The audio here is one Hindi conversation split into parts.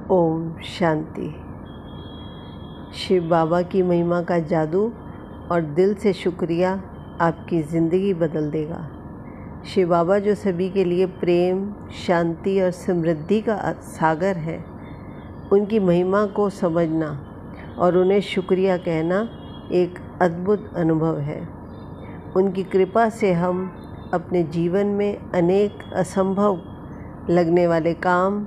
ओम शांति। शिव बाबा की महिमा का जादू और दिल से शुक्रिया आपकी ज़िंदगी बदल देगा। शिव बाबा जो सभी के लिए प्रेम, शांति और समृद्धि का सागर है, उनकी महिमा को समझना और उन्हें शुक्रिया कहना एक अद्भुत अनुभव है। उनकी कृपा से हम अपने जीवन में अनेक असंभव लगने वाले काम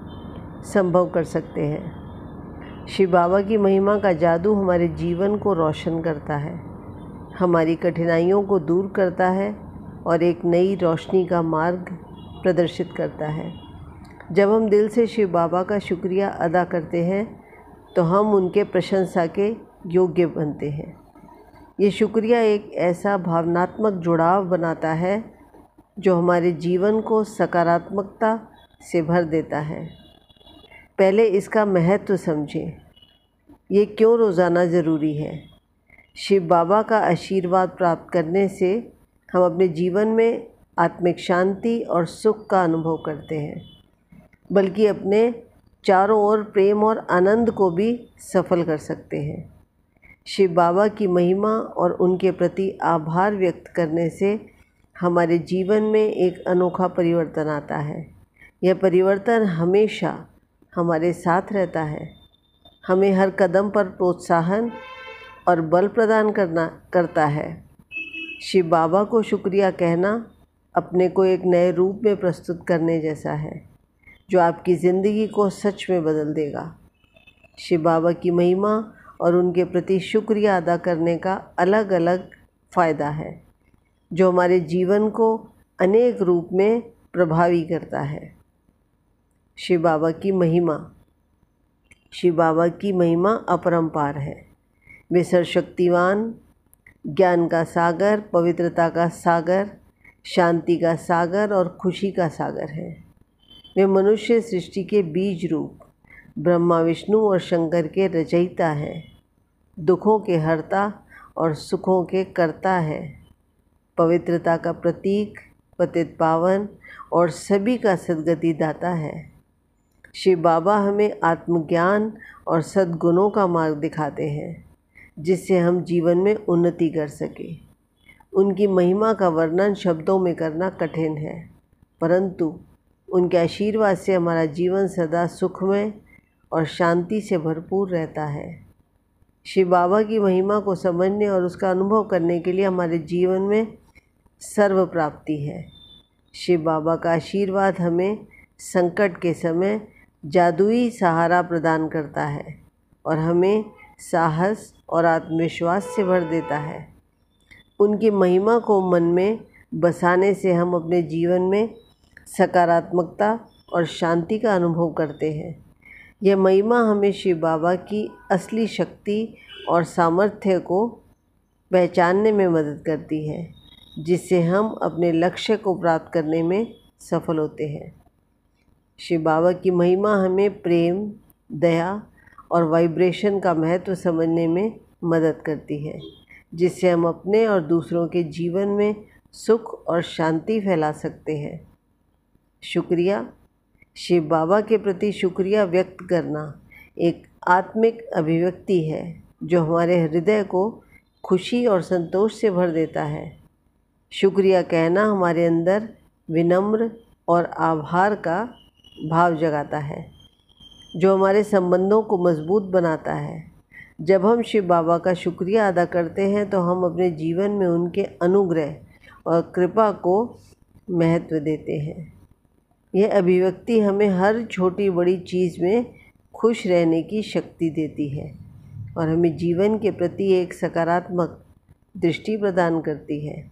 संभव कर सकते हैं। शिव बाबा की महिमा का जादू हमारे जीवन को रोशन करता है, हमारी कठिनाइयों को दूर करता है और एक नई रोशनी का मार्ग प्रदर्शित करता है। जब हम दिल से शिव बाबा का शुक्रिया अदा करते हैं तो हम उनके प्रशंसा के योग्य बनते हैं। ये शुक्रिया एक ऐसा भावनात्मक जुड़ाव बनाता है जो हमारे जीवन को सकारात्मकता से भर देता है। पहले इसका महत्व समझें। ये क्यों रोज़ाना ज़रूरी है? शिव बाबा का आशीर्वाद प्राप्त करने से हम अपने जीवन में आत्मिक शांति और सुख का अनुभव करते हैं, बल्कि अपने चारों ओर प्रेम और आनंद को भी सफल कर सकते हैं। शिव बाबा की महिमा और उनके प्रति आभार व्यक्त करने से हमारे जीवन में एक अनोखा परिवर्तन आता है। यह परिवर्तन हमेशा हमारे साथ रहता है, हमें हर कदम पर प्रोत्साहन और बल प्रदान करता है। शिव बाबा को शुक्रिया कहना अपने को एक नए रूप में प्रस्तुत करने जैसा है, जो आपकी ज़िंदगी को सच में बदल देगा। शिव बाबा की महिमा और उनके प्रति शुक्रिया अदा करने का अलग अलग फ़ायदा है, जो हमारे जीवन को अनेक रूप में प्रभावी करता है। शिव बाबा की महिमा। शिव बाबा की महिमा अपरंपार है। वे सर्वशक्तिवान, ज्ञान का सागर, पवित्रता का सागर, शांति का सागर और खुशी का सागर है। वे मनुष्य सृष्टि के बीज रूप, ब्रह्मा, विष्णु और शंकर के रचयिता हैं। दुखों के हरता और सुखों के कर्ता है। पवित्रता का प्रतीक, पतित पावन और सभी का सद्गति दाता है। शिव बाबा हमें आत्मज्ञान और सद्गुणों का मार्ग दिखाते हैं, जिससे हम जीवन में उन्नति कर सकें। उनकी महिमा का वर्णन शब्दों में करना कठिन है, परंतु उनके आशीर्वाद से हमारा जीवन सदा सुखमय और शांति से भरपूर रहता है। शिव बाबा की महिमा को समझने और उसका अनुभव करने के लिए हमारे जीवन में सर्व प्राप्ति है। शिव बाबा का आशीर्वाद हमें संकट के समय जादुई सहारा प्रदान करता है और हमें साहस और आत्मविश्वास से भर देता है। उनकी महिमा को मन में बसाने से हम अपने जीवन में सकारात्मकता और शांति का अनुभव करते हैं। यह महिमा हमें शिव बाबा की असली शक्ति और सामर्थ्य को पहचानने में मदद करती है, जिससे हम अपने लक्ष्य को प्राप्त करने में सफल होते हैं। शिव बाबा की महिमा हमें प्रेम, दया और वाइब्रेशन का महत्व समझने में मदद करती है, जिससे हम अपने और दूसरों के जीवन में सुख और शांति फैला सकते हैं। शुक्रिया। शिव बाबा के प्रति शुक्रिया व्यक्त करना एक आत्मिक अभिव्यक्ति है, जो हमारे हृदय को खुशी और संतोष से भर देता है। शुक्रिया कहना हमारे अंदर विनम्र और आभार का भाव जगाता है, जो हमारे संबंधों को मजबूत बनाता है। जब हम शिव बाबा का शुक्रिया अदा करते हैं तो हम अपने जीवन में उनके अनुग्रह और कृपा को महत्व देते हैं। यह अभिव्यक्ति हमें हर छोटी बड़ी चीज़ में खुश रहने की शक्ति देती है और हमें जीवन के प्रति एक सकारात्मक दृष्टि प्रदान करती है।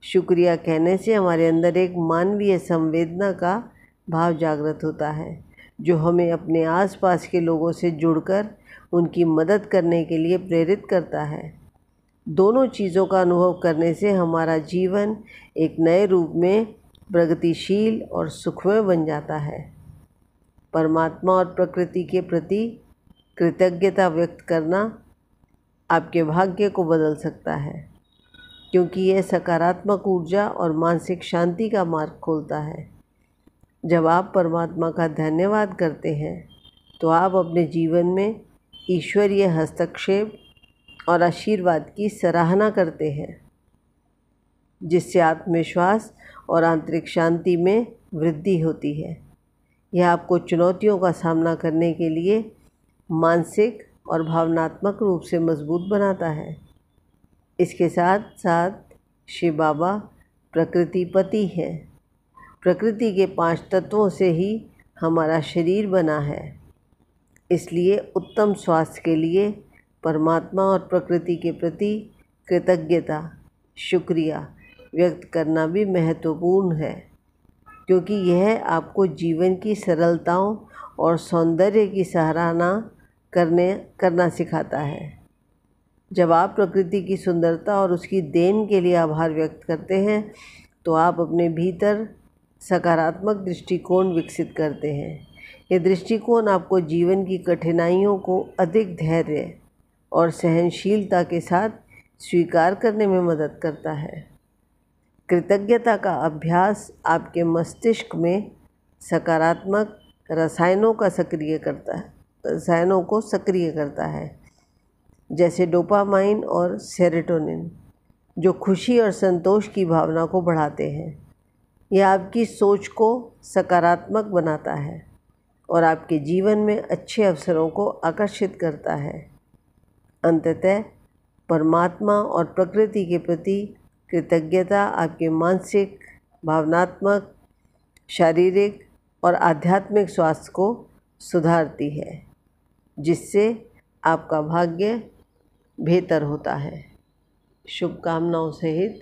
शुक्रिया कहने से हमारे अंदर एक मानवीय संवेदना का भाव जागृत होता है, जो हमें अपने आसपास के लोगों से जुड़कर उनकी मदद करने के लिए प्रेरित करता है। दोनों चीज़ों का अनुभव करने से हमारा जीवन एक नए रूप में प्रगतिशील और सुखमय बन जाता है। परमात्मा और प्रकृति के प्रति कृतज्ञता व्यक्त करना आपके भाग्य को बदल सकता है, क्योंकि यह सकारात्मक ऊर्जा और मानसिक शांति का मार्ग खोलता है। जब आप परमात्मा का धन्यवाद करते हैं तो आप अपने जीवन में ईश्वरीय हस्तक्षेप और आशीर्वाद की सराहना करते हैं, जिससे आत्मविश्वास और आंतरिक शांति में वृद्धि होती है। यह आपको चुनौतियों का सामना करने के लिए मानसिक और भावनात्मक रूप से मजबूत बनाता है। इसके साथ साथ शिव बाबा प्रकृतिपति है। प्रकृति के 5 तत्वों से ही हमारा शरीर बना है, इसलिए उत्तम स्वास्थ्य के लिए परमात्मा और प्रकृति के प्रति कृतज्ञता, शुक्रिया व्यक्त करना भी महत्वपूर्ण है, क्योंकि यह आपको जीवन की सरलताओं और सौंदर्य की सराहना करना सिखाता है। जब आप प्रकृति की सुंदरता और उसकी देन के लिए आभार व्यक्त करते हैं तो आप अपने भीतर सकारात्मक दृष्टिकोण विकसित करते हैं। यह दृष्टिकोण आपको जीवन की कठिनाइयों को अधिक धैर्य और सहनशीलता के साथ स्वीकार करने में मदद करता है। कृतज्ञता का अभ्यास आपके मस्तिष्क में सकारात्मक रसायनों को सक्रिय करता है, जैसे डोपामाइन और सेरोटोनिन, जो खुशी और संतोष की भावना को बढ़ाते हैं। यह आपकी सोच को सकारात्मक बनाता है और आपके जीवन में अच्छे अवसरों को आकर्षित करता है। अंततः परमात्मा और प्रकृति के प्रति कृतज्ञता आपके मानसिक, भावनात्मक, शारीरिक और आध्यात्मिक स्वास्थ्य को सुधारती है, जिससे आपका भाग्य बेहतर होता है। शुभकामनाओं सहित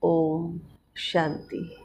ओम शांति।